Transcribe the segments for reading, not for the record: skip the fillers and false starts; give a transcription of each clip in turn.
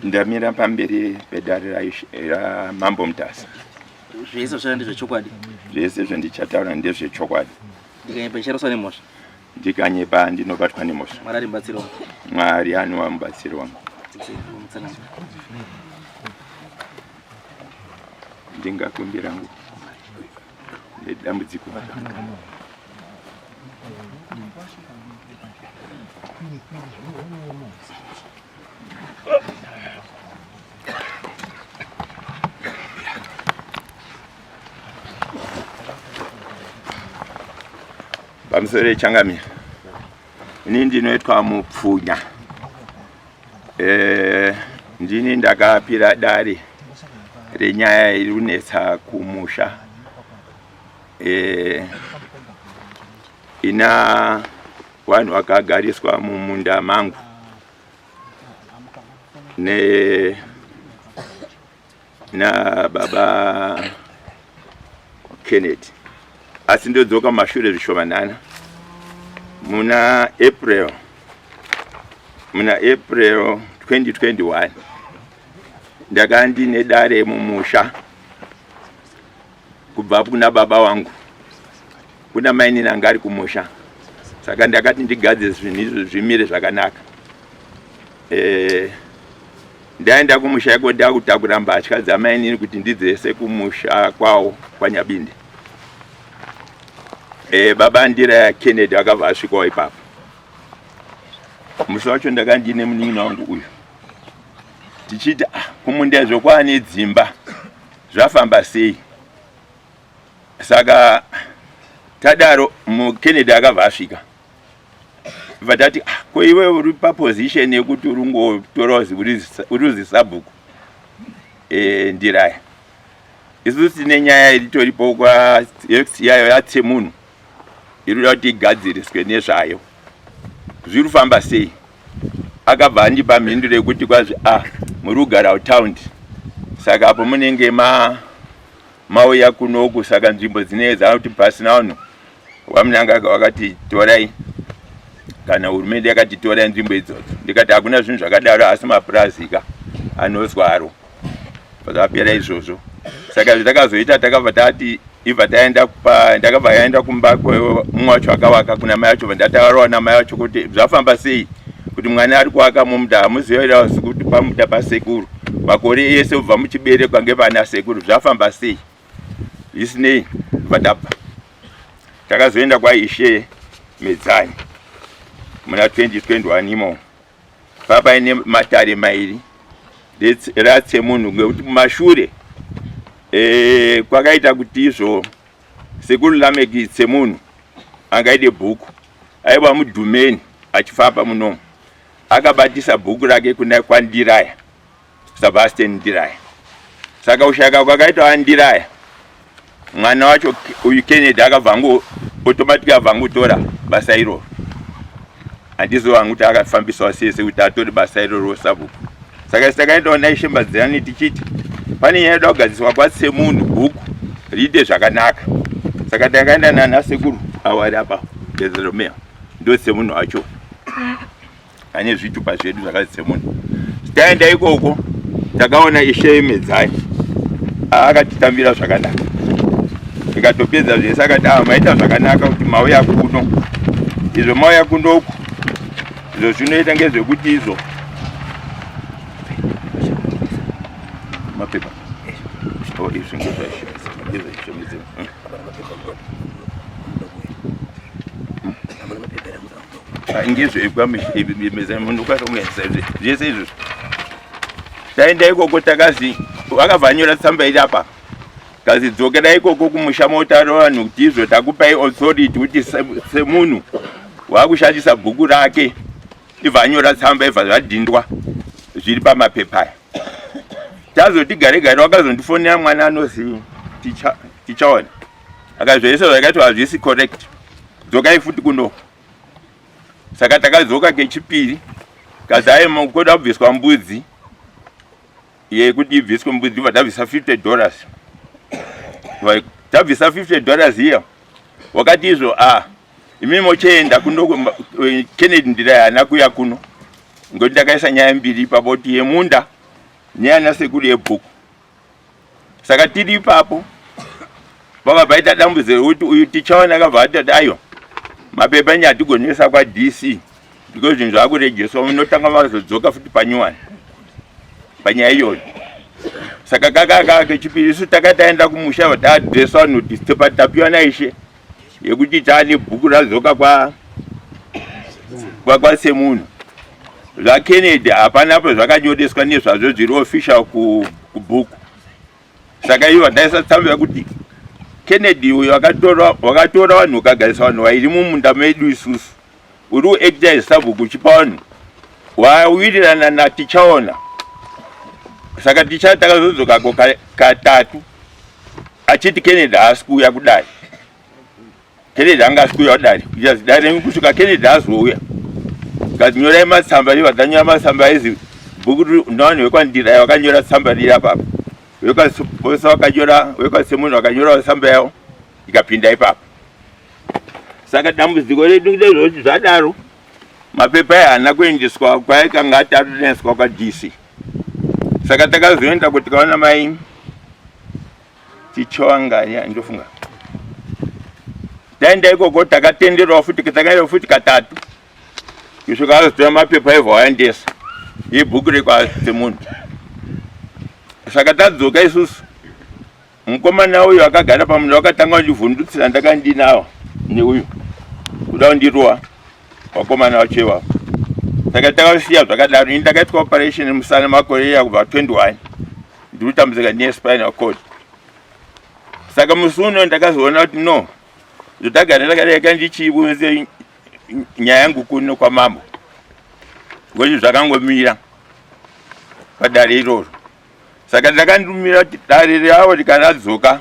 ndamira pamberi pedare ra Mambo Mutasa. Zvese zvandizvo chokwadi. Zvese zvandicataura ndezvechokwadi. Ndikanyepa ndicharosa nemhosva. Ndikanyepa ndinobatwa nemhosva. Mwari arimubatsiri wangu. Mwari anowa mubatsiri wangu. Ndingakumbira ngo nedambudziko. Pamusoro changamira. Ini ndinoitwa Mupfunya. Ndini ndakapira dare renyaya irunetsa kumusha. Ina vanhu vakagariswa mumunda mangu na baba Kennedy. Asi ndodzoka mashure zvishomanana muna April 2021 ndakandi nedare mumusha kubva kuna baba wangu kuna maini nangari kumusha. Saka ndakati ndigadze zvinhu zvimire zvakanaka. Ndaenda kumusha yako ndakutakura mbatya dzamaini kuti ndidzese kumusha kwawo kwaNyabinde. Baba ndira Kennedy akabva asvikawo ipapo. Musi wacho ndakandine munin'ina wangu uyu tichiti kumunda zvokwane dzimba zvafamba sei. Saka tadaro Kennedy akabva asvika. Vatati ko iwe uri pa position yekuti uringotora uruzi sabhuku ndiraya. Isusu tine nyaya iritoripo kwa yayo yatsemunhu iruda kuti igadziriswe nezvayo. Zviri kufamba sei? Akabva andipa mhinduro yekuti kwazvi muri kugara utaundi. Saka apo munenge mauya kunoku. Saka nzvimbo dzinedza kuti pasina vanhu vamunanga wakati torai kana hurumende yakati torai nzvimbo idzodzo. Ndikati hakuna zvinhu zvakadaro asi mapurasika anozwaro. Pakapera izvozvo. Saka zvitakazoita takabva tati ibva ndakabva yaenda kumba mumwe wacho akavaka kuna mai wacho. Ndataurawo namai wacho kuti zvafamba sei kuti mwana ari kuaka mumunda hamuzivairawo kuti pamunda pasekuru. Makore ese kubva muchiberekwa ngevana sekuru zvafamba sei. Isinei vatapa takazoenda kwaIshe Medzani muna 2021 imo. Papa ine matare mairi ratsemunhu ngekuti mumashure kwakaita kuti izvo sekuru Lameki Tsemunhu angaide bhuku aiwa mudhumeni achifamba munomu. Akabatisa bhuku rake kuna kwaNdiraya Sebastian Ndiraya. Saka ushaka kwakaita waNdiraya mwana wacho uyu Kennedy akabva automatically abvangutora basa iroro. Handizovangu kuti akafambisawo sese kuti atore basa iroro sabhuku. Saka takaendawo naIshe Madzani tichiti pane nyaya yoda kugadziswa kwaTsemunhu bhuku riite zvakanaka. Saka takaenda nanasekuru awari apa Bezeromea ndo Tsemunhu wacho ane zvitupa zvedu zvakazi Tsemunhu. Taenda ikoko takaona Ishe Medzani akatitambira zvakanaka. Tikatopedza zvese akati maita zvakanaka kuti mauya kuno. Izvo mauya kunoku izvo zvinoita ngezvekuti izvo mapepa izvo zvese izvo. Taenda ikoko takazi vakavhanyura tsamba iri apa. Kazi dzokera ikoko kumusha motaura vanhu kuti izvo takupai authority kuti Tsemunhu wakushandisa bhuku rake. Ivhanyura tsamba ibva zvadhindwa zviri pamapepa. Tazoti gare wakazondifonera mwana anozi tichaona. Akazvese zvakaitwa hazvisi correct. Dzokai futi kuno. Saka takadzoka kechipiri. Kazi mukoda kubviswa mbudzi. Yekuti ibviswe mbudzi tabvisa $50. Tabvisa $50 here. Wakati izvo imimi mochenda kuno Kennedy Ndiraya haana kuya kuno. ngoti ndakaisa nyaya mbiri ipapo kuti yemunda neana sekuru yebhuku. Saka tiri ipapo vakabvaita dambudziro kuti uyu tichaona akabva atati aiwa mapepa nyatigonesa kwa DC because zvinhu zvakurejeswa unotanga mazodzoka futi panyuwani panyaya iyoyo. Saka kaka kechipiri isu takataenda kumusha vadadreswa notice tapiwa naishe yekuti taane bhuku radzoka kwa semunhu. ZvaKennedy hapanapo zvakanyoreswa nezvazvo zviri official kubhuku. Saka ivo taisa tsamba kuti Kennedy uyu wakatora vanhu ukagarisa vanhu vairi mumunda medu isusu uri kuacta sabhuku uchipa vanhu wawirirana natichaona. Saka ticha takazodzoka katatu achiti Kennedy haasi kuuya kudai. Kennedy anga asi kuuya kudai dare kusvika Kennedy azouya kazinyorai matsamba iva tanyora matsamba ezi bhuku navanhu vekwandira vakanyora tsamba riri apapo vekwabosa vakanyora vekwasemunhu vakanyora tsamba yavo ikapinda ipapo. Saka dambudziko redu ndezvoti zvadaro mapepa haana kuendeswa kwaikanga atatoendeswa kwa DC. Saka takazoenda kuti kaona mai tichowanganya ndofunga taenda ikoko takatenderwa futi takaenda futi katatu kusvika azotora mapepa evho aendesa ibhuku rekwasemunhu. Saka tadzoka isusu mukomana uyu akagara pamunda wakatanga kundivhundutsira ndakandinawo neuyu kuda kundirowa wakomana wachewa. Saka takasiya zvakadaro ini ndakaitwa operation musana makore kubva 21 ndiri kutambudzika nespinal cord. Saka musi uno ndakazoona kuti no ndotagara ndakareka ndichiunze nyaya yangu kuno kwamambo ngokuti zvakangomira padare iroro. Saka ndakandumira kuti dare ravo rikanadzoka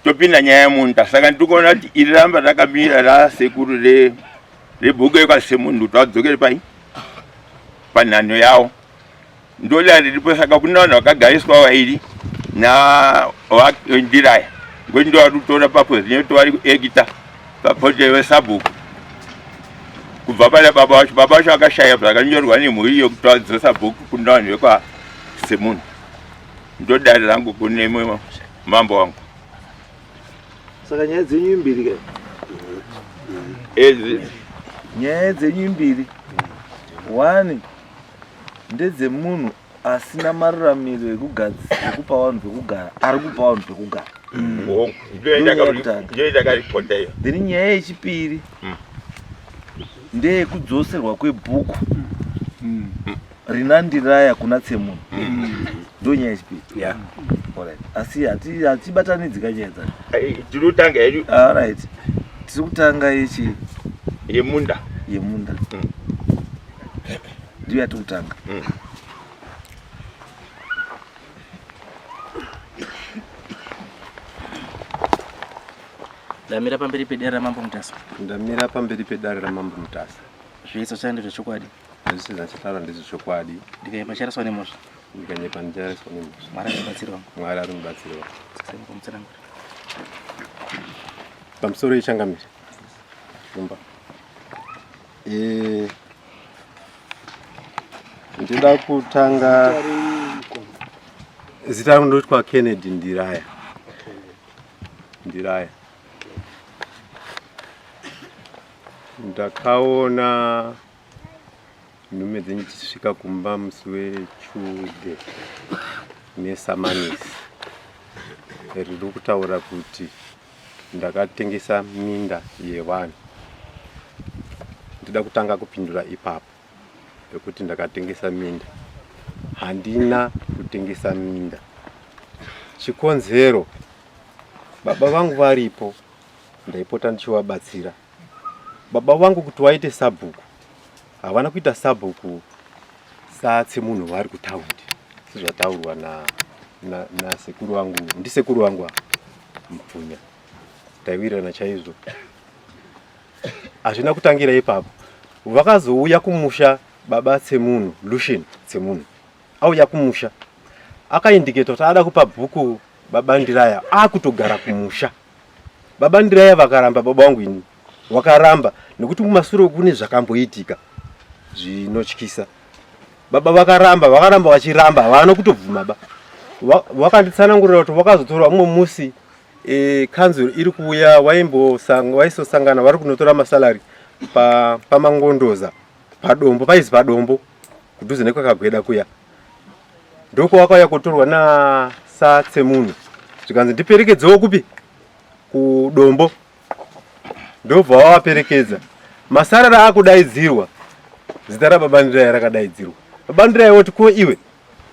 topinda nyaya yemunda. Saka ndikuona kuti iri ramba rakamira rasekuru rebhuku yekwasemunhu kuti vadzokere panhano yavo ndola riripo. Saka kuna vanhu vakagariswa vairi nawandiraya ngokuti ndo vari kutora papozi nekuti vari kuacta papote wesabhuku kubva pana baba vacho akashaya zvakanyorwa nemhuri yokuti vadzosa bhuku kuna vanhu vekwasemunhu. Ndodare rangu kune mambo wangu. Saka nyaya dzenyu mbiri nyaya dzenyu mbiri, one ndedzemunhu asina mararamiro ekupa vanhu pekugara ari kupa vanhu pekugara. Then nyaya yechipiri ndeyekudzoserwa kwebhuku rinandiraya kuna Tsemunhu. Ndo nyaya yechipiri. Asi hatibatanidzika nyaya dzacho. Tiri kutanga hedu. Alright. Tiri kutanga yemunda. Ndiyo yatiri kutanga. Ndamira pamberi pedare ramambo Mutasa. Ndamira pamberi pedare ramambo Mutasa. Zvese zvachanda zvechokwadi. Zvese zvachataura ndezvechokwadi. Ndikaimba chariswa nemhosva. Ndikanyimba ndichariswa nemhosva. Mwari arimubatsirwa. Mwari arimubatsirwa. Sasai mukomutsanangura. Pamusoro yechangamire. Shumba. Ndida kutanga zita rangu ndinotwa Kennedy Ndiraya. Ndakaona nhume dzenyu tichisvika kumba musi weChude nesamanisi riri kutaura kuti ndakatengesa minda yevanhu. Ndida kutanga kupindura ipapo pekuti ndakatengesa minda. Handina kutengesa minda. Chikonzero baba vangu varipo ndaipota ndichivabatsira. Baba vangu kuti waite sabhuku havana kuita sabhuku saTsemunhu vari kutaundi sezvataurwa nasekuru wangu, ndisekuru wangu Mupfunya. Taiwirirana chaizvo. Hazvina kutangira ipapo. Vakazouya kumusha baba Tsemunhu, Lucien Tsemunhu auya kumusha akaindiketa kuti ada kupa bhuku baba Ndiraya akutogara kumusha. Baba Ndiraya vakaramba, baba wangu ini wakaramba nekuti mumasuro kune zvakamboitika zvinotyisa. baba vakaramba vachiramba havana kutobvuma ba vakanditsanangurira kuti vakazotora umwe musi kanzuro iri kuuya waisosangana vari kunotora masalari pamangondoza padombo paizi padombo kudhuze nekwakagweda kuya ndoko wakauya kutorwa nasatsemunhu zvikanzi ndiperekedzewo kupi kudombo ndobva wavaperekedza masarari akudaidzirwa zita rababandira rakadaidzirwa babandira woti ko iwe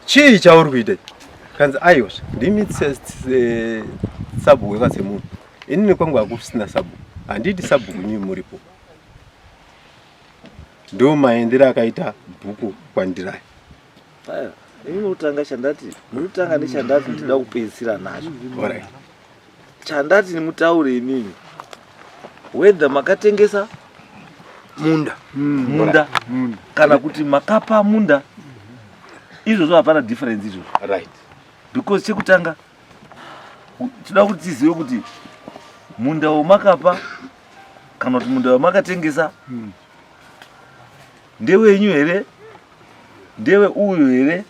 chii chauri kuita kanzi aiwa ndimi sabhuku yakatsemunhu inini kwangu hakusina sabhuku handiti sabhuku nyuyi muripo ndo maendero akaita bhuku kwandiraya ini utanga chandati mutanga nechandati ndida kupedzisira nacho chandati nimutaure imimi whether makatengesa munda kana kuti makapa munda izvozvo hapana difference izvozvo right because chekutanga tinoda kuti tizive kuti munda wamakapa kana kuti munda wamakatengesa ndewenyu here ndewe uyu here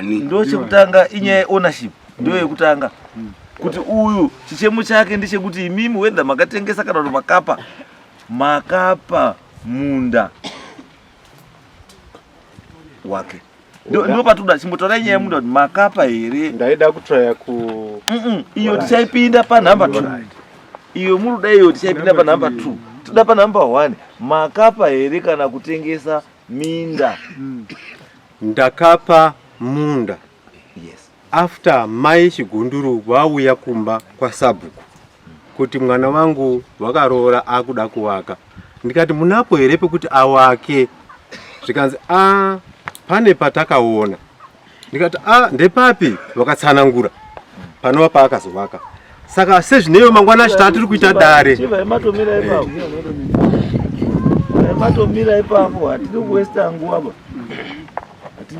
ndo chekutanga inyaya yeownership ndo yekutanga kuti uyu chichemo chake ndechekuti imimi whether makatengesa kana kuti makapa munda wake ndo patoda chimbotaura nyaya yemunda kuti makapa here ndaida kutraya iyo tichaipinda panhamba 2 iyo muruda iyo tichaipinda panhamba 2 toda panhamba 1 makapa here kana kutengesa minda ndakapa munda yes after mai Chigunduru vauya kumba kwasabhuku kuti mwana wangu wakaroora akuda kuvaka ndikati munapo here pekuti awake zvikanzi pane patakaona ndikati ndepapi vakatsanangura panova paakazovaka saka sezvineyo mangwana achita tiri kuita dare matomira ipapo hatidi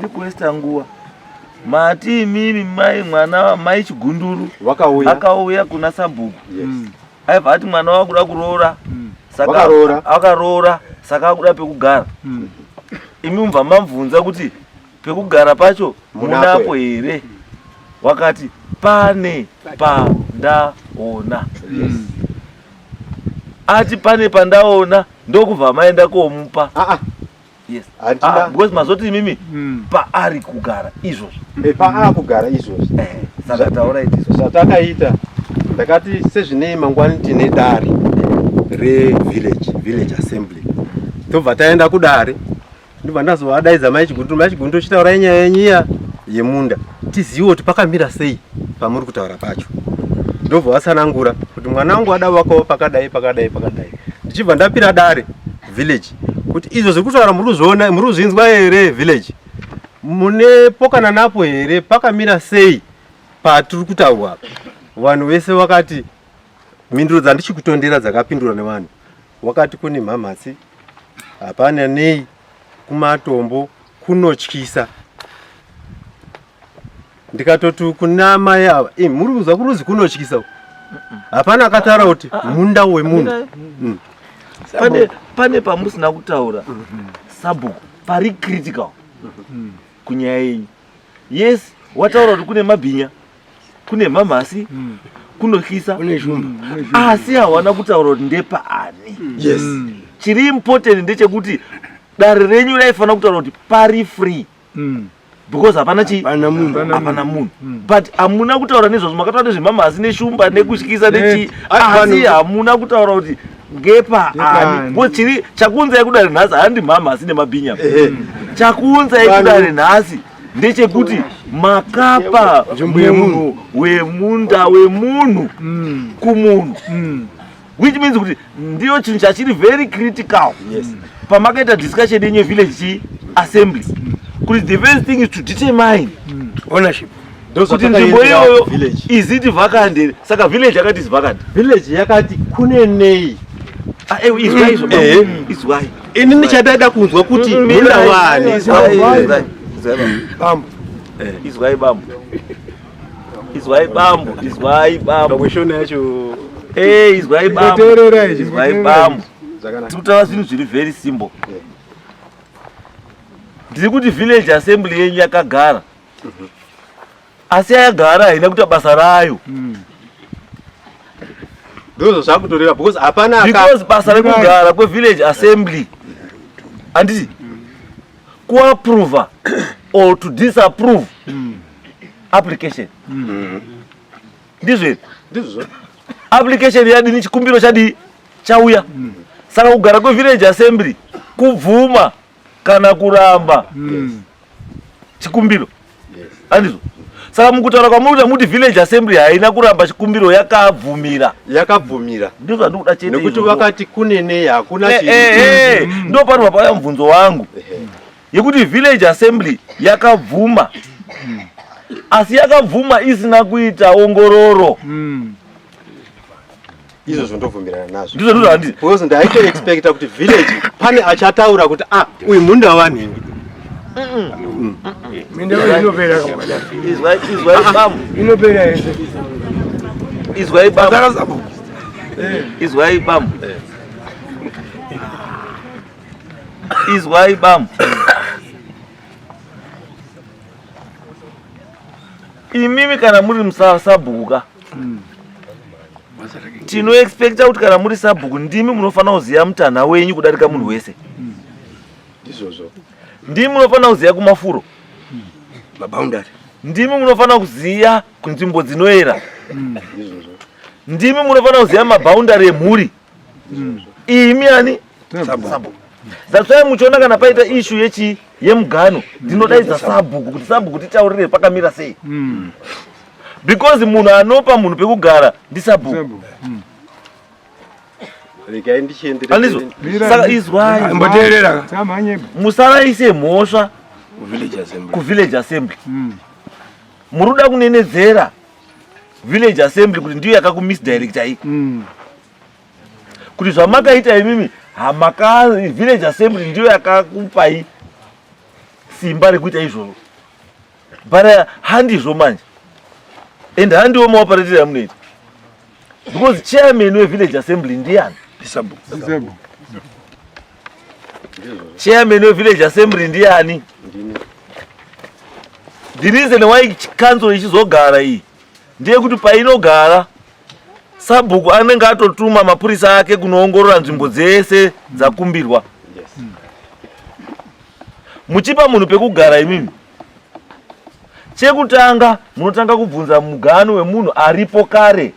kuwesta nguva mati imimi mai Chigunduru akauya kuna sabhuku aibva ati mwana wakuda kuroora akaroora saka akuda pekugara imi mubva mamvunza kuti pekugara pacho munapo here wakati pane pandaona ati pane pandaona ndokubva maenda komupa yes because mazoti imimi paari kugara izvozvo paakugara izvozvo saka taura izvozvo zvatakaita ndakati sezvinei mangwani tine dare revillage assembly tobva taenda kudare ndibva ndazovadaidza mai Chigunduru chitaura nyaya yenyiya yemunda tizive kuti pakamira sei pamuri kutaura pacho ndobva vatsanangura kuti mwana wangu ada wakawo pakadai ndichibva ndapira dare village kuti izvo zviri kutaura muri kuzvinzwa here village mune pokana napo here pakamira sei patiri kutaurwa vanhu vese vakati mhinduro dzandichikutondera dzakapindurwa nevanhu wakati kune mhamhatsi hapana nei kumatombo kunotyisa ndikatoti kuna mai ava muri kuzwa kuruzi kunotyisa hapana akataura kuti munda wemunhu pane pamusina kutaura sabhuku pari critical kunyaya yenyu yes wataura kuti kune mabhinya kune mhamhasi kunotyisa asi hawana kutaura kuti ndepaani yes chiri important ndechekuti dare renyu raifanira kutaura kuti pari free because hapana munhu but hamuna kutaura nezvozvo makataura nezvemamhasi neshumba nekutyisa nechi asi hamuna kutaura kuti ngepaani bo chiri chakunzai kudare nhasi handi mhamhasi nemabhinya chakunzai kudare nhasi ndechekuti makapa munhu wemunda wemunhu kumunhu which means kuti ndiyo chinhu chachiri very critical pamakaita discussion yenye village assembly kuti the first thing is to determine ownership kuti nzvimbo iyoyo is it vacant here saka village yakati is vacant village yakati kune nei izwai ini ndichadaida kunzwa kuti munda wani izwai bambo kweshona yacho izwai bambo tikutaura zvinhu zviri very simple ndiri kuti village assembly yenyu yakagara asi yagara haina kuita basa rayo ndizvo zvakutoreva because basa rekugara kwevillage assembly handiti kuapprova or to disapprove application ndizvo application yadini chikumbiro chadi chauya saka kugara kwevillage assembly kubvuma kana kuramba chikumbiro handizvo saka mukutaura kwamuri muti village assembly haina kuramba chikumbiro yakabvumira ndizvo zvandikuda chete nekuti vakati kunene hakuna ndo pano pauya mubvunzo wangu yekuti village assembly yakabvuma asi yakabvuma isina kuita ongororo izvo ndobvumirana nazvo ndizvo ndizvo handiti because ndaito expecta kuti village pane achataura kuti uyu munda wanhingi izwai bamu imimi kana muri musasabhuka tinoexpecta kuti kana muri sabhuku ndimi munofanira kuziva mutanha wenyu kudarika munhu wese ndimi munofanira kuziva kumafuro ndimi munofanira kuziva kunzvimbo dzinoera ndimi munofanira kuziva mabhaundari emhuri imi ani sabhuku zasvai muchiona kana paita ishu yemugano ndinodaidza sabhuku kuti sabhuku titaurire pakamira sei because munhu anopa munhu pekugara ndisabhuku andizvo saka izwai musaraise mhosva kuvillage assembly muri kuda kunenedzera village assembly kuti ndiyo yakakumisdirectai kuti zvamakaita imimi village assembly ndiyo yakakupai simba rekuita izvozvo but handizvo manje and handiwo maoperatiri amunoita because chairman wevillage assembly ndiani chairman wevillage assembly ndiani the reason why council ichizogara iyi ndeyekuti painogara sabhuku anenge atotuma mapurisa ake kunoongorora nzvimbo dzese dzakumbirwa muchipa munhu pekugara imimi chekutanga munotanga kubvunza mugano wemunhu aripo kare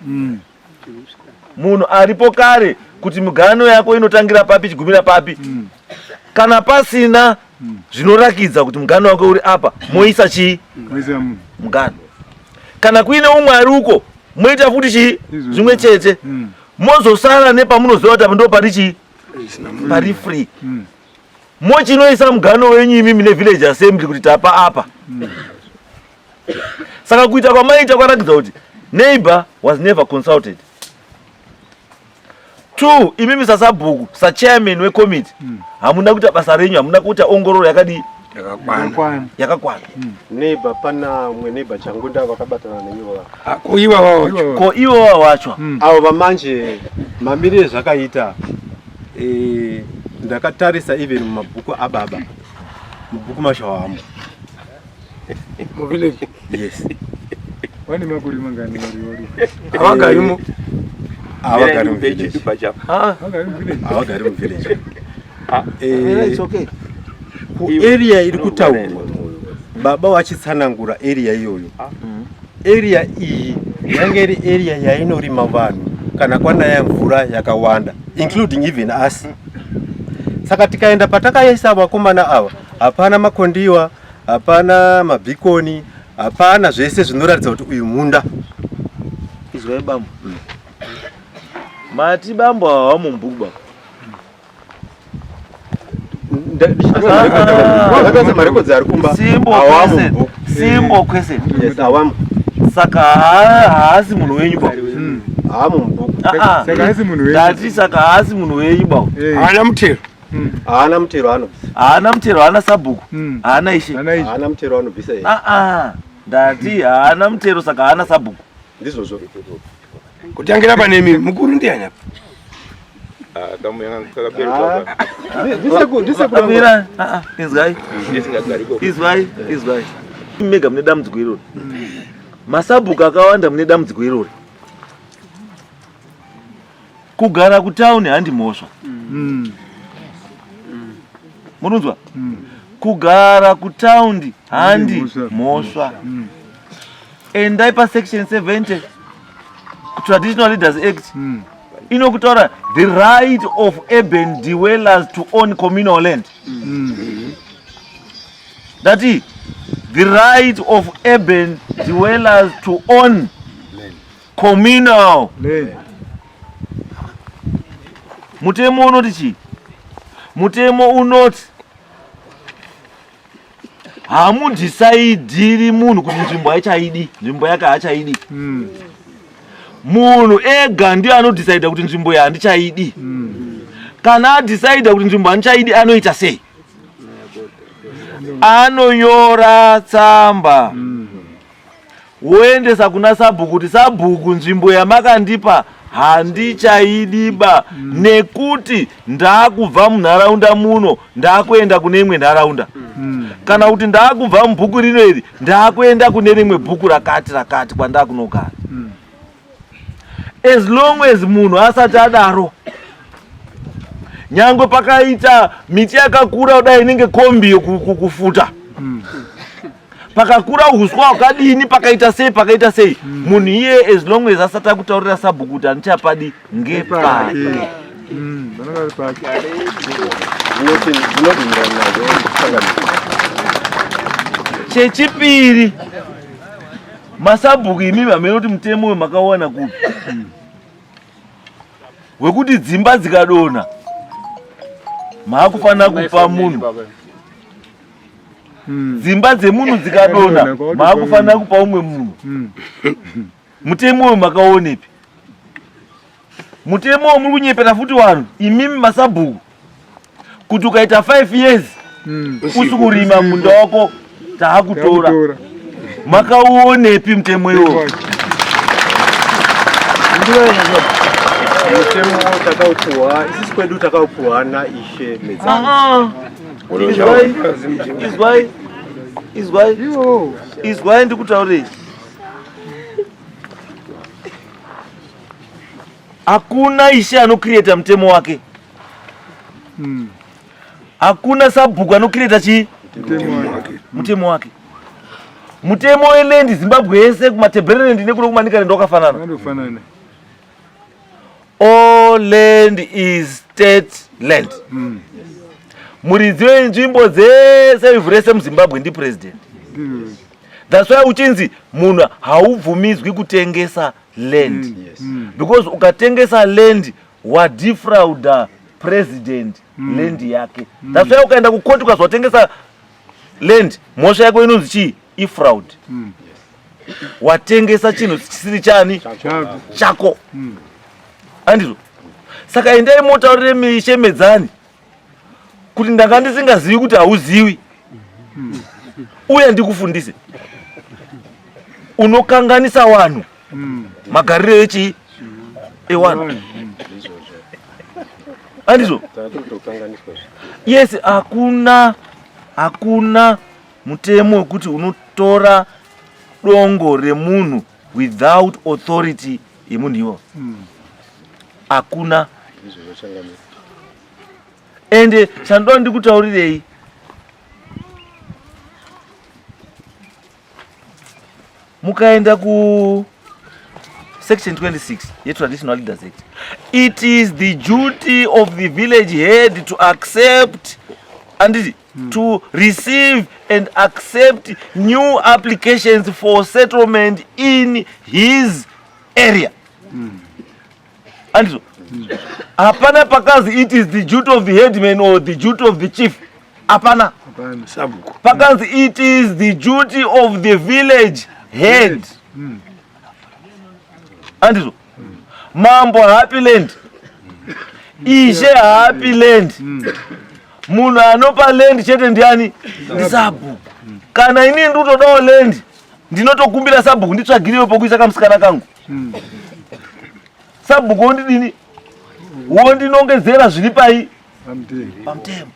munhu aripo kare kuti migano yako inotangira papi chigumira papi kana pasina zvinorakidza kuti mugano wako uri apa moisa chii mugano kana kuine umwe ari uko moita futi chii zvimwe chete mozosara nepamunoziva kuti apa ndo pari chii pari free mochinoisa mugano wenyu imimi nevillage assembly kuti tapa apa saka kuita kwamaita kwarakidza kuti neighbor was never consulted. 2 imimi sasabhuku sachairman wecommittee hamuna kuita basa renyu, hamuna kuita ongororo yakakwana. Neighbor pana mwe neighbor changunda vakabatana nenyuwa ko iwo wachwa avo vamanje mamirire zvakaita ndakatarisa even mumabhuku ababa mubhuku mashawamu mu village. Yes. Wani makuri mangani wari awagarimo Awagari mu village. Awagari mu village. It's okay. Ku area iri kutaurwa baba wachitsanangura area iyoyo. Area iyi yange iri area yainorima vanhu kana kwanaya mvura yakawanda including even us. Saka tikaenda patakaisa vakomana ava hapana makondiwa, hapana mabhikoni, hapana zvese zvinoratidza kuti uyu munda. Izwa bambo. Mati bambo hawa mumbuba. Simbo kwese. Yes, awamu. Saka haasi munhu wenyu ba. Mumbuku. Saka haasi munhu wenyu. Dati saka haasi munhu wenyu ba. Haana mutero. Haana mutero ano. Haana mutero, haana sabhuku. Haana ishe. Haana mutero anobvisa iye. Dati haana mutero saka haana sabhuku. Ndizvozvo. Kutangira pane mimi mukuru ndiani apa? Kamuyanga kakaberuka. Amira, izgai. Izgai. Mega mune dambudziko iroro. Masabhuku akawanda mune dambudziko iroro. Kugara kutauni handi mhosva. Munonzwa? Kugara kutaundi handi mhosva. Endai pasection 70 Traditional Leaders Act inokutaura the right of urban dwellers to own communal land. That is the right of urban dwellers to own communal land. Mutemo unoti chi? Mutemo unoti hamudisaidiri munhu kuti nzvimbo haichaidi, nzvimbo yake hachaidi. Munhu ega ndiye anodhisaida kuti nzvimbo iyi handichaidi. Kana adhisaida kuti nzvimbo handichaidi anoita sei? Anonyora tsamba woendesa kuna sabhuku kuti sabhuku nzvimbo yamakandipa handichaidiba nekuti ndakubva munharaunda muno ndakuenda kune imwe nharaunda. Kana kuti ndakubva mubhuku rino iri ndakuenda kune rimwe bhuku rakati kwandakunogara. As long as munhu asati adaro, nyangwe pakaita miti yakakura kudai inenge kombi kufuta, pakakura huswa hwakadini, pakaita sei, munhu iye as long as asati akutaurira sabhuku kuti handichapadi ngepake. Chechipiri, masabhuku imi vamenoti mutemo wemakaona kupi? Wekuti dzimba dzikadonha makufanira kupa munhu. Dzimba dzemunhu dzikadonha makufanira kupa umwe munhu. Mutemo wemakaonepi? Mutemo womuri kunyepera futi vanhu imimi masabhuku kuti ukaita 5 years usikurima munda wako taakutora. Makauonepi mutemo iwowo? Mutemo takaupuwa, isisi kwedu takaupuwana ishe medzani. Izwai ndikutaurei. Hakuna ishe anocreata mutemo wake. Hakuna sabhuku anocreata chi? Mutemo wake. Mutemo weland Zimbabwe yese kumatebhereland nekuno kumanikare ndokafanana. All land is state land. Muridzi wenzvimbo dzese ivhu rese muZimbabwe ndi president. That's why uchinzi munhu haubvumidzwi kutengesa land. Because ukatengesa land wadifrauda president land yake. That's why ukaenda kukoti ukazotengesa land mhosva yako inonzi chii? Ifraud. Watengesa chinhu chisiri chani? Chako. Andizvo. Saka endai motaurire mishe medzani kuti ndanga ndisingazivi kuti hauzivi. Uya ndikufundise. Unokanganisa vanhu magariro echi ewanhu. Andizvo. Yes, hakuna mutemo wekuti unotora dongo remunhu without authority yemunhu iwo. Hakuna. Ende chandoda ndikutaurirei, mukaenda ku section 26 ye-Traditional Leaders Act, it is the duty of the village head to accept and to receive and accept new applications for settlement in his area. And hapana pakazi it is the duty of the headman or the duty of the chief. Hapana. Pakazi it is the duty of the village head. And mambo happy land. Ishe happy land. Munhu anopa land chete ndiani? Ndi sabhuku. Kana ini ndotodawo land ndinotokumbira sabhuku nditsvagirewo pokuisa kamusikana kangu. Sabhuku ndidini? wondinongedzera zviri pai pamtembo.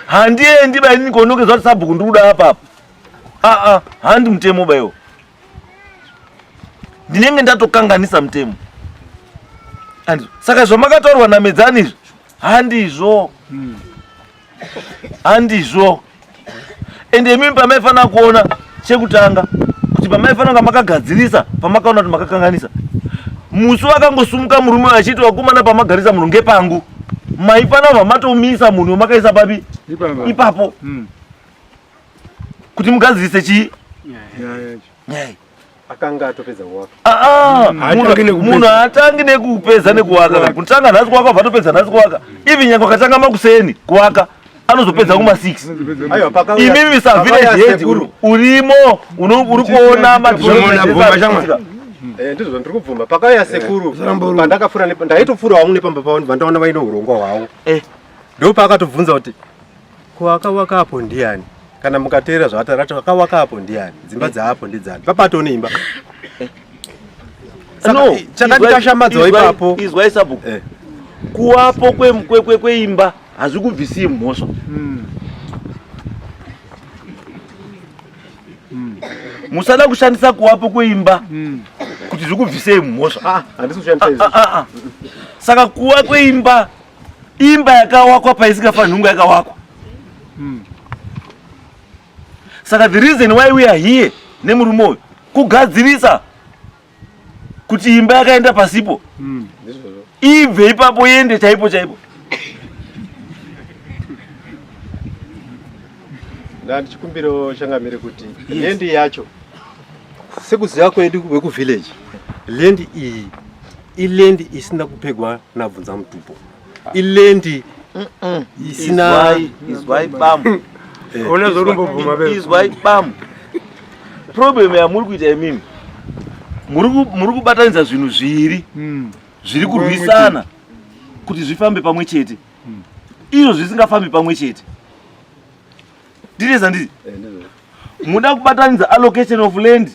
Handiendi bai ndikonongedzwa kuti sabhuku ndikuda apapo. Handi mutemo baiwo. Ndinenge ndatokanganisa mutemo. Saka zvamakataurwa namedzani izvo handizvo. Handizvo. Ende mimi pamaifanira kuona chekutanga kuti pamaifanira kunga makagadzirisa pamakaona kuti makakanganisa. Musi wakangosumuka murume achiti wakumana pamagarisa munhu ngepangu. Maifanira kubva matomisa munhu wamakaisa papi ipapo. Kuti mugadzirise chii? Nyaya. Akanga atopedza kuwaka. Munhu haatangi nekupedza nekuwaka. Kutanga nhasi kuwaka wabva topedza nhasi kuwaka. Ivi nyange wakatanga makuseni kuwaka anozopedza kuma6. Imimi savillage head urimo uri kuona madhizvo. Ndizvo ndiri kubvuma pakauya sekuru pandakafura ndaitopfurawo nepamba pavo vandaona vaine urongwa hwavo. Ndo paakatobvunza kuti kuwaka apo ndiani? Kana mukateera zvatarati wakawaka apo ndiani? Dzimba dzaapo ndidzani? Papato neimba. No, chakandikashamadzawo ipapo. Izwai sabhuku. Kuwapo kweimba hazvikubvisi mhosva. Musada kushandisa kuwapo kweimba kuti zvikubvisei mhosva. Handisi kushandisa izvo. Saka kuwa kweimba, imba yakawakwa paisingafaniri nhungu yakawakwa. Saka the reason why we are here nemurume uyu kugadzirisa kuti imba yakaenda pasipo ibve ipapo iende chaipo chaipo. Chikumbiro changamire kuti lendi yacho sekuziva kwedu wekuvillage, lendi iyi ilendi isina kupegwa nabvunza mutupo. Ilendi isina izwai bamu. Ona zorumbobvuma be. Izwai bamu. Problem yamuri kuita imimi muri kubatanidza zvinhu zviri zviri kurwisana kuti zvifambe pamwe chete. Izvo zvisingafambi pamwe chete. Ndineza nditi muda kubatanidza allocation of land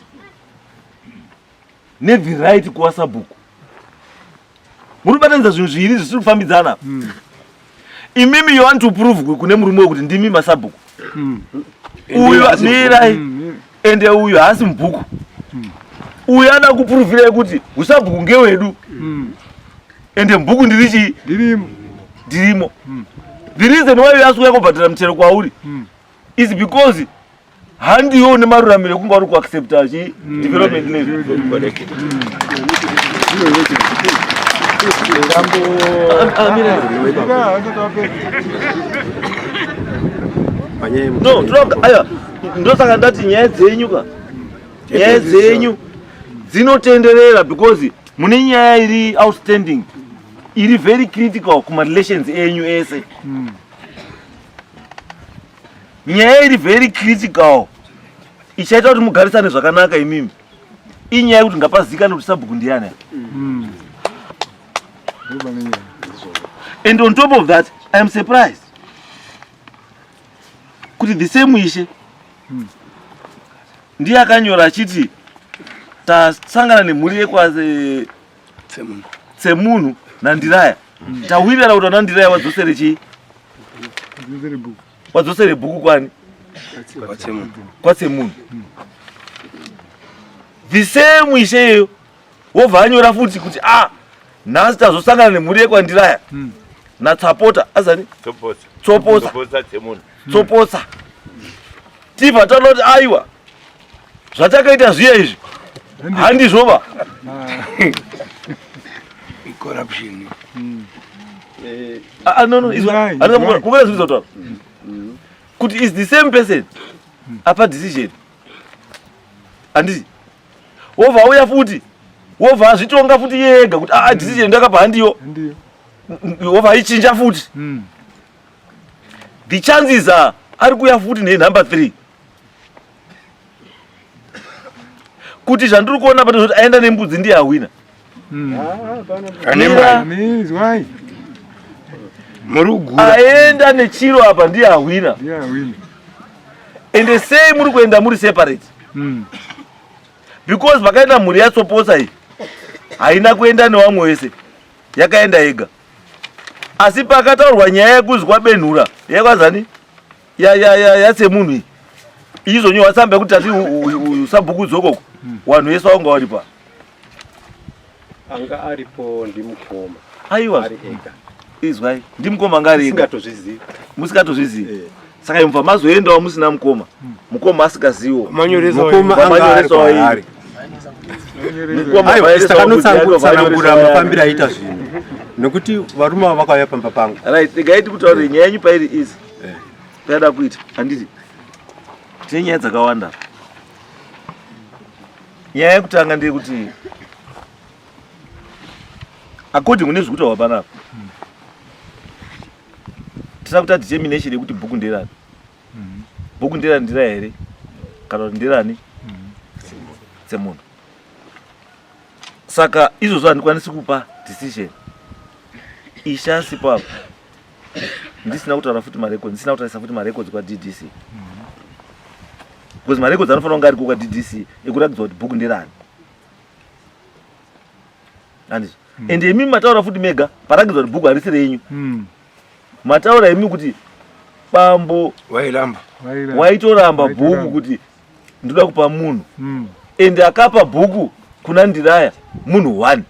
nevhiright kuwa sabhuku. Muri kubatanidza zvinhu zviri zvisiri kufambidzana. Imimi you want to prove kune murume wekuti ndimi masabhuku. Uyu mirai ende uyu haasi mubhuku. Uyu ada kupuruvira kuti usabhuku ngewedu. Ende mubhuku ndiri chii? Ndirimo. The reason why yasweka kubhadhira mutero kwauri is because handiwo nemaruramiro ekunga uri kuaccepta chi development level. No, ndosaka ndati nyaya dzenyu dzinotenderera because mune nyaya iri outstanding, iri very critical kuma relations enyu ese. Nyaya iri very critical ichaita kuti mugarisane zvakanaka imimi. Inyaya yekuti ngapazikane kuti sabhuku ndiani. And on top of that, I am surprised kuti the same ishe ndiye akanyora achiti tasangana nemhuri yekwaze tsemunhu naNdiraya tawirira kuti naNdiraya wadzosere chii? Wadzosere bhuku kwani? Kwatsemunhu. The same ishe iyo wobva anyora futi kuti nhasi tazosangana nemhuri yekwaNdiraya natsapota azani tsopotsa tibva taona kuti aiwa zvatakaita zviya izvi handizvova corruption. kuvezvizva kuti is the same person apa decision handiti wobva auya futi wobva azvitonga futi yega kuti decision ndakabva handiyo wobva aichinja futi. The chances are ari kuya futi nenumber 3 kuti zvandiri kuona pane zvoti aenda nembudzi ndiye awina. Aenda nechiro apa ndiye awina. Ende sei muri kuenda muri separate? Because vakaenda mhuri yatsopotsa iyi haina kuenda nevamwe wese, yakaenda yega. asi pakataurwa nyaya yekuzi kwabenhura yakwazani yatsemunhu iyi izonyowa tsamba yekuti tati usabhuku dzokoko wanhu vese vanga varipa anga aripo ndimukoma aiwa ari ega izwai ndimukoma ngari ega musikatozvizivi saka imva mazoendawo musina mukoma mukoma asikaziwo takanotsanangura mafambiro aita zvinhu nekuti varume vakauya pamba pangu gaiti kutaurire nyaya yenyu pairi izi paida kuita handiti tine nyaya dzakawanda. Nyaya yekutanga ndeyekuti according nezviri kutaurwa panapa tisa kuita determination yekuti bhuku nderani. Bhuku nderani ndira here kana kuti nderani semunhu. Saka izvozvo handikwanisi kupa decision ishasi papo ndisina kutaura futi marecords, ndisina kutarisa futi marecords kwa DDC because marecords anofanira kunge ariko kwa DDC ekuratidza kuti bhuku nderani handizvo. And imi mataura futi mega parangidza kuti bhuku harisi renyu. Mataura imi kuti bambo waitoramba bhuku kuti ndoda kupa munhu and akapa bhuku kuna Ndiraya munhu 1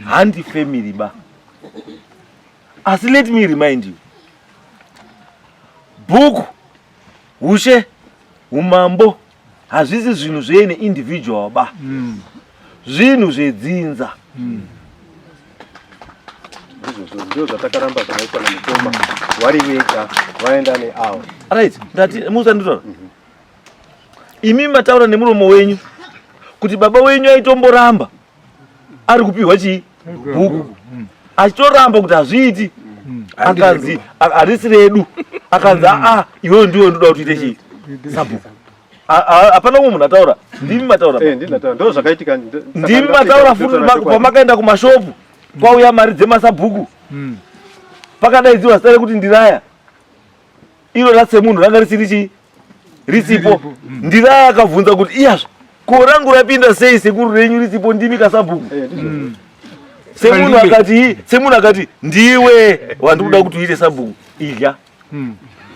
handi family ba. Asi let me remind you, bhuku, ushe, umambo hazvisi zvinhu zvene individual ba. Zvinhu zvedzinza. Ndio zvatakaramba zvakaitwa namukoma vari vega vaenda neavo. Right, ndati musanditaura. Imi mataura nemuromo wenyu kuti baba wenyu aitomboramba ari kupiwa chii bhuku achitoramba kuti hazviiti akanzi harisi redu akanzi iwewe ndiwe ndoda kuti uite chii sabhuku. Hapana umwe munhu ataura, ndimi mataura. Ndo zvakaitika. Ndimi mataura futi pamakaenda kumashopu kwauya mari dzemasabhuku pakadaidziwa zita rekuti Ndiraya iro ratsemunhu ranga risiri chii risipo. Ndiraya akabvunza kuti iyazvo ko rangu rapinda sei sekuru renyu risipo ndimi kasabhuku. Semunhu akati ndiwe wandikuda kuti uite sabhuku idya.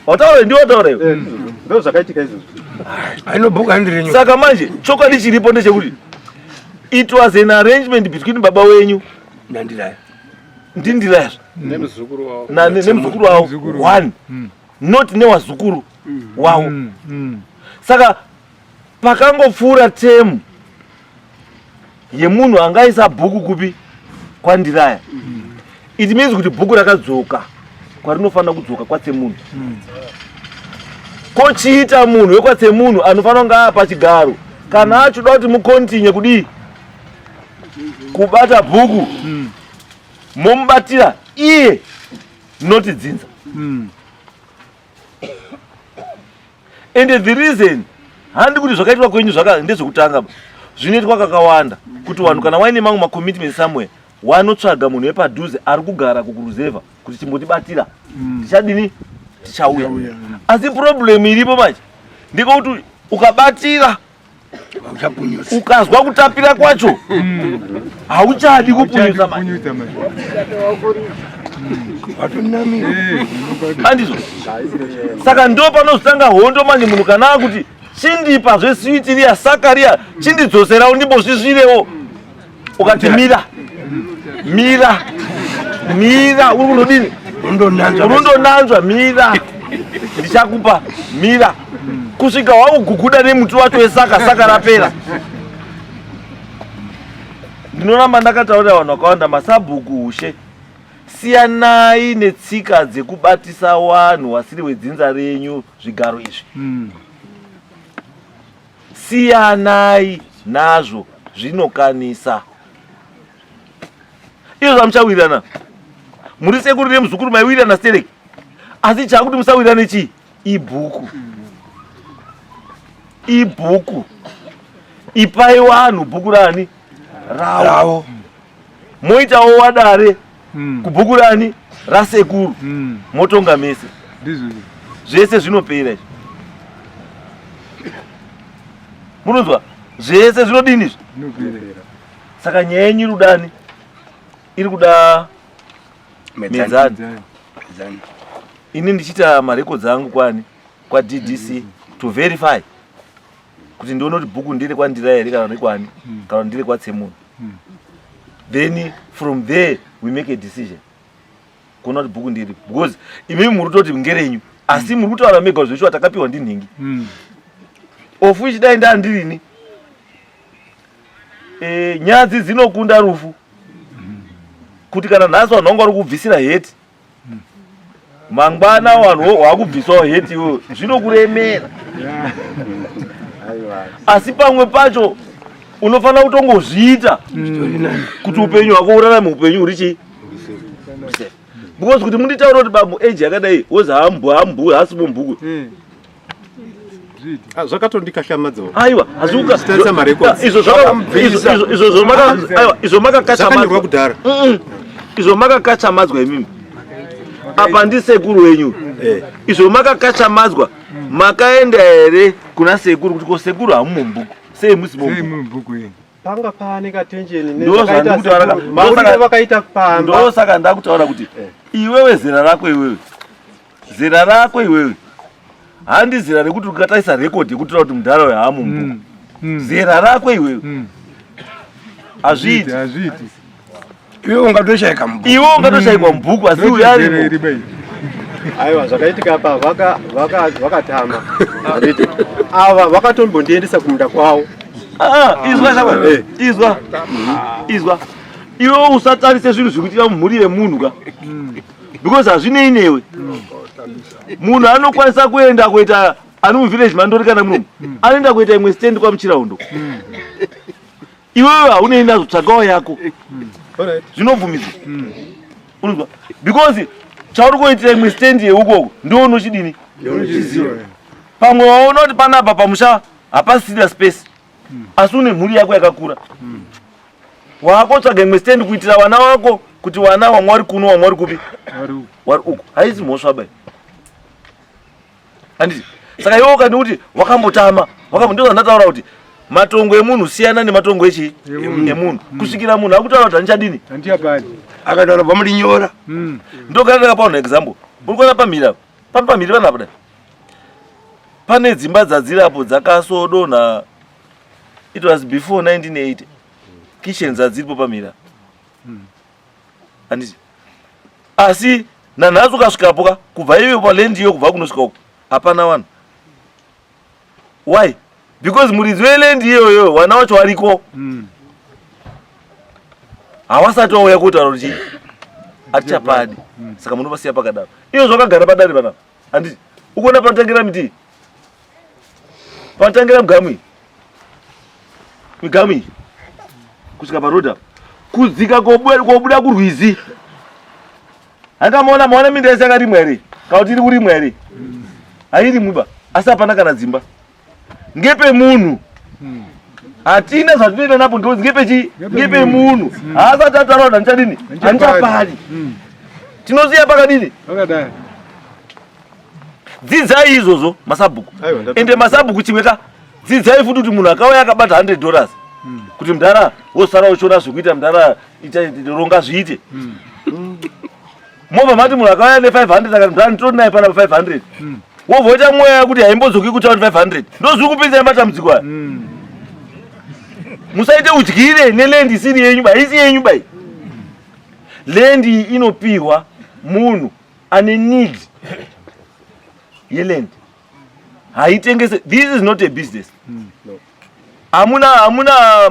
Wataura ndiwe wataura iwe. Ndo zvakaitika izvozvo. Aino bhuku handirenyu. Saka manje chokwadi chiripo ndechekuti it was an arrangement between baba wenyu Ndiraya Ndiraya Nemuzukuru wavo. nemuzukuru wavo 1 not newazukuru wavo. Saka pakangopfuura temu yemunhu angaisa bhuku kupi kwa Ndiraya, it means kuti bhuku rakadzoka kwarinofanira kudzoka kwatsemunhu. Kochiita munhu wekwatsemunhu anofanira kunge apa chigaro kana achoda kuti mukontinye kudii kubata bhuku momubatira iye noti dzinza. And the reason handi kuti zvakaitwa kwenyu ndezvekutanga zvinoitwa kakawanda kuti vanhu kana waine mamwe macommitment somewhere wanotsvaga munhu wepadhuze ari kugara kukuruzevha kuti chimbotibatira tichadini tichauya. Asi problem iripo manje ndikokuti ukabatira ukazwa kutapira kwacho hauchadi kupunyusa manje. Handizvo. Saka ndo panozotanga hondo manje munhu kana akuti chindipa zveswiti riya sakariya chindidzoserawo ndimbozvizvirewo ukati mira uri kunodini unondonanzva mira ndichakupa mira kusvika wakuguguda nemuti wacho wesaka rapera. Ndinoramba ndakataurira vanhu vakawanda masabhuku ushe siyanai netsika dzekubatisa wanhu wasiri wedzinza renyu zvigaro izvi. Siyanai nazvo zvinokanisa. Izvo zvamuchawirirana muri sekuru nemuzukuru maiwirirana stereki, asi chakuti musawirirane chii ibhuku. Ipai wanhu bhuku rani ravo moitawo wadare kubhuku rani rasekuru motonga mese. Zvese zvinopera izvi. Munonzwa zvese zvinodini izvi. Saka nyaya yenyu rudani iri kuda Medzani. Ini ndichita marekodzi angu kwani kwa DDC to verify kuti ndione kuti bhuku ndiri kwandira here kana rikwani kana ndiri kwatsemuni. Then from there we make a decision kuona kuti bhuku ndiri, because imimi muri kutoti ngerenyu asi muri kutaura mega zveshuwa takapiwa ndinhingi ofu chidai ndandirini nyadzi dzinokunda rufu kuti kana nhasi vanhu vangu vari kubvisira heti mangwana vanhu vakubvisawo heti iwo zvinokuremera. Asi pamwe pacho unofanira kutongozviita kuti upenyu hwako urarame upenyu huri chii, because kuti munditaura kuti babu eji yakadai wozi hambu hasi mumbuku zvakatondikahlamadzao. Aiwa izvo makakachamadzwa imimi apa ndisekuru wenyu izvo makakachamadzwa makaenda here kuna sekuru kuti ko sekuru hamumumbuku sei musi mumbuku panga pane katenjeni ndosaka ndakutaura kuti iwewe zera rako iwewe handi zera rekuti ukataisa rekodhi yekutaura kuti mudhara uyu hamumbuku zera rako iwewe hazviiti. Iwe ungatoshayikwa mubhuku asi uyu arimo. Aiwa zvakaitika apa vakatama ava vakatombondiendesa kumunda kwavo. Izwa iwe usatarise zvinhu zvikuitika mumhuri yemunhu ka, because hazvinei newe. Munhu anokwanisa kuenda kuita ani muvillage mandori kana munomu anoenda kuita imwe stand kwamuchiraundo, iwewe haunei nazvo, tsvagawo yako zvinobvumidzwa. Unozwa, because chauri kuitira imwe stand yeukoko ndiwo unochidini pamwe waona kuti panapa pamusha hapasisina space asi une mhuri yako yakakura wakotsvaga imwe stand kuitira vana vako kuti vana vamwe vari kuno vamwe vari kupi vari uko, haisi mhosva bai handiti. Saka iwe ukandikuti wakambotama ndozvandataura kuti matongo emunhu siyana nematongo echi emunhu. Kusvikira munhu akutaura kuti handichadini akataura pamulinyora ndogara ndakapa unhu example. Muri kuona pamhiri panapa dai pane dzimba dzadzirapo dzakasodonha, it was before 1980 kitchen dzadziripo pamhiri handiti. Asi nanhasi ukasvikapo ka kubva iwe palendi iyo kubva kunosvika uko hapana vanhu. Why? Because muridzi welendi iyoyo vana vacho variko havasati vauya kutaura kuti hatichapadi, saka munovasiya pakadaro. Iyo zvakagara padare panapa handiti. Ukuona panotangira miti, panotangira migamu iyi kusvika parodha kudzika kobuda kurwizi. Handamaona maona minda yese yakarimwa here kana kuti iri kurimwa here, hairimwiba asi hapana kana dzimba. Ngepemunhu hatina zvatinoita napo ngekuti ngepemunhu haasati ataura kuti handichadini handichapadi. Tinoziya pakadini dzidzai izvozvo masabhuku. Ende masabhuku chimwe ka dzidzai futi kuti munhu akauya akabata $100 kuti mudhara wosara uchiona zvekuita mudhara ronga zviite. Mobva mati munhu akauya ne500 akati mudhara nditoti naye pana 500 wobvoita mweya kuti haimbodzoki kutaura 500 ndozviri kupinzai matambudziko aya. Musaite udyire nelendi isiri yenyu bai, haisi yenyu bai. Lendi inopiwa munhu ane need yeland, haitengese. This is not a business. Hamuna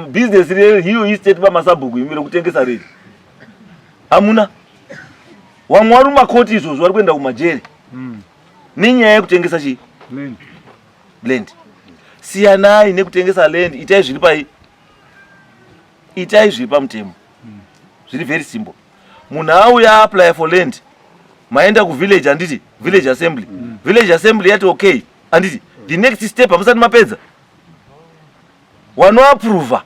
business hiyo estate pamasabhuku imire kutengesa redi, hamuna. Vamwe vari mumakoti izvozvo vari kuenda kumajeri nenyaya yekutengesa chii land. Siyanai nekutengesa land, itai zviri pai, itai zviri pamutemo, zviri very simple. Munhu auya apply for land, maenda kuvillage handiti village assembly, village assembly yati okay handiti the next step hamusati mapedza wanoapprova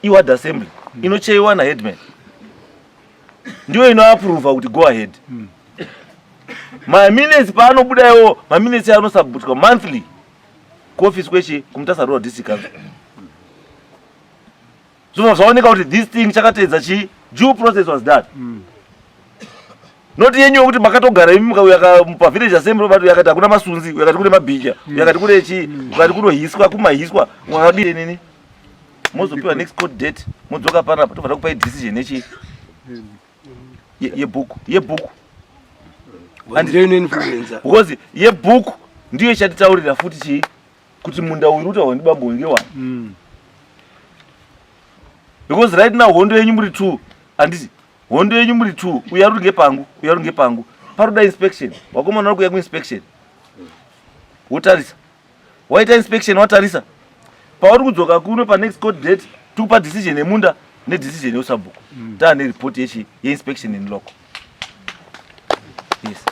iward assembly inocheiwa naheadman ndiyo inoapprova kuti go ahead. Maminutes paanobudaiwo maminutes anosubmitwa monthly kuoffice kwechi kumutasa rural district council. Zvobva zvaoneka kuti this thing chakateedza chi due process was done. Noti yenyu kuti makatogara imi mukauya pavillage assembly bado yakati hakuna masunzi, yakati kune mabhija, yakati kune chi, yakati kunohiswa, kumahiswa, mwakadire nini? Mozopiwa next court date, modzoka panapa tobva takupai decision yechi yebhuku. Andine influencer. Because yebhuku ndiyo chatitaurira futi chi kuti munda uyu utawa ndi bambo ngewani. Because right now hondo yenyu muri 2 andisi hondo yenyu muri 2 uyarunge pangu paroda inspection wakomana uri kuya kuinspection wotarisa waita inspection watarisa pauri kudzoka kuno pa next court date tupa decision yemunda nedecision yosabhuku taane report yeinspection in local. Yes.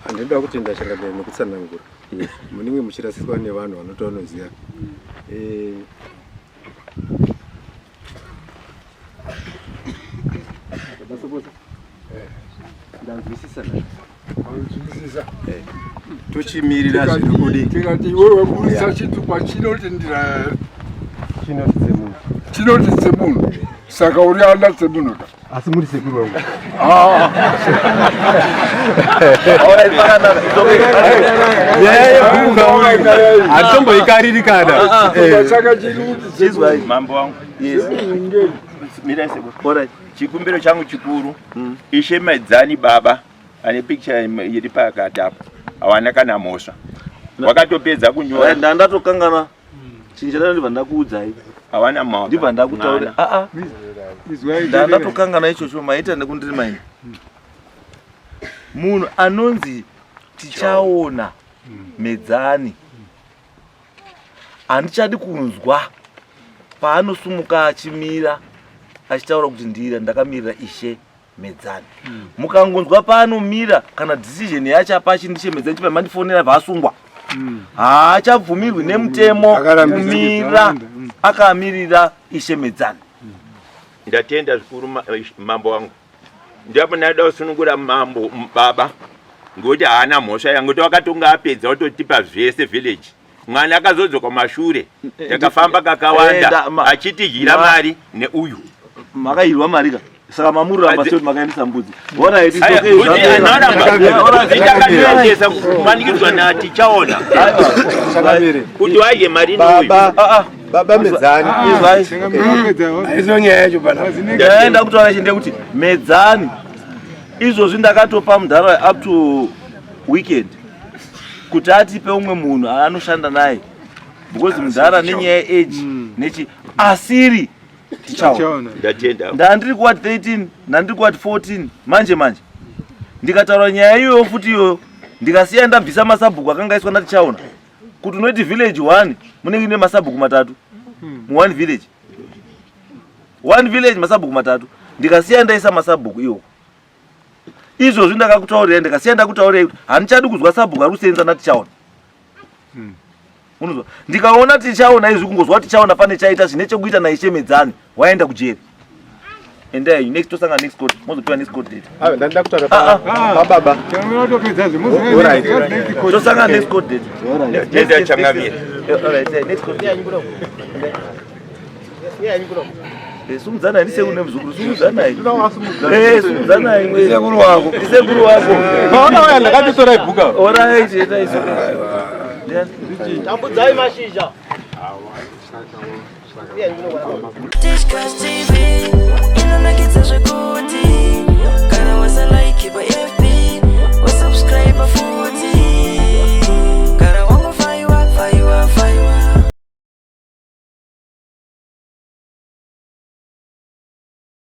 Andinoda kuti ndachangana nekutsanangura munenge muchirasiswa nevanhu vanotonoziva tochimirira zvirikudi tikati iwewe kurisa chitupa chinotendera chinotidze munhu saka uri andatse munhu ka asi muri sekuru wangu atomboikaririkana saka chiri mambo wangu. Yes. Mira sekuru. Chikumbiro changu chikuru ishe Medzani baba ane picture iri pakati apo hawana kana mhosva wakatopedza kunyora ndatokangana chinjira ndibva ndakuudzai hawana mhosva ndibva ndakutaura ndatokangana ichocho maita nekundiri maini munhu anonzi tichaona Medzani handichadi kunzwa paanosumuka achimira achitaura kuti ndira ndakamirira ishe Medzani. Mukangonzwa paanomira kana decision yacho apachi ndishe Medzani chipa mandifonera vasungwa. Haachabvumirwi nemutemo kumira akamirira ishe Medzani. Ndatenda zvikuru mambo wangu. Ndipo nada kusunungura mambo baba ngoti haana mhosva yangoti wakatonga apedza ototipa zvese village. Mwana akazodzoka mashure takafamba kakawanda achitigira mari neuyu makairwa marika saka mamurira masoti makaendesa mbudzi bora iti ndakatoendesa kumanikidzwa nati chaona kuti waye mari baba Medzani aizonyaya yacho pana ndaenda kutaura chinde kuti Medzani izvozvi ndakatopa mundara up to weekend kuti atipe umwe munhu anoshanda naye because mundara nenyaya age nechi asiri tichaona ndandiri kuwati 13 ndandiri kuwati 14 manje ndikataura nyaya iyoyo futi iyoyo ndikasiya ndabvisa masabhuku akanga iswa ndatichaona kuti unoti village 1 munenge ne masabhuku matatu mu one village masabhuku matatu ndikasiya ndaisa masabhuku iwo izvozvi ndakakutaurira ndikasiya ndakutaurira kuti handichadi kuzwa sabhuku ari kusenza ndatichaona unozwa ndikaona tichaona izvi kungozwa tichaona pane chaita zvine chekuita naishe Medzani waenda kujeri endai next tosanga next court mozopiwa next court date ndanda kutaura baba tosanga next court date nenda changamira next court sumudzana ndise une mzukuru sumudzana sumudzana sekuru wako sekuru wako maona wewe ndakatitora ibuka alright ita iso tambudzai mashizha Discuss TV inonakidza zvekuti kana wasa like pa FB wa subscribe futhi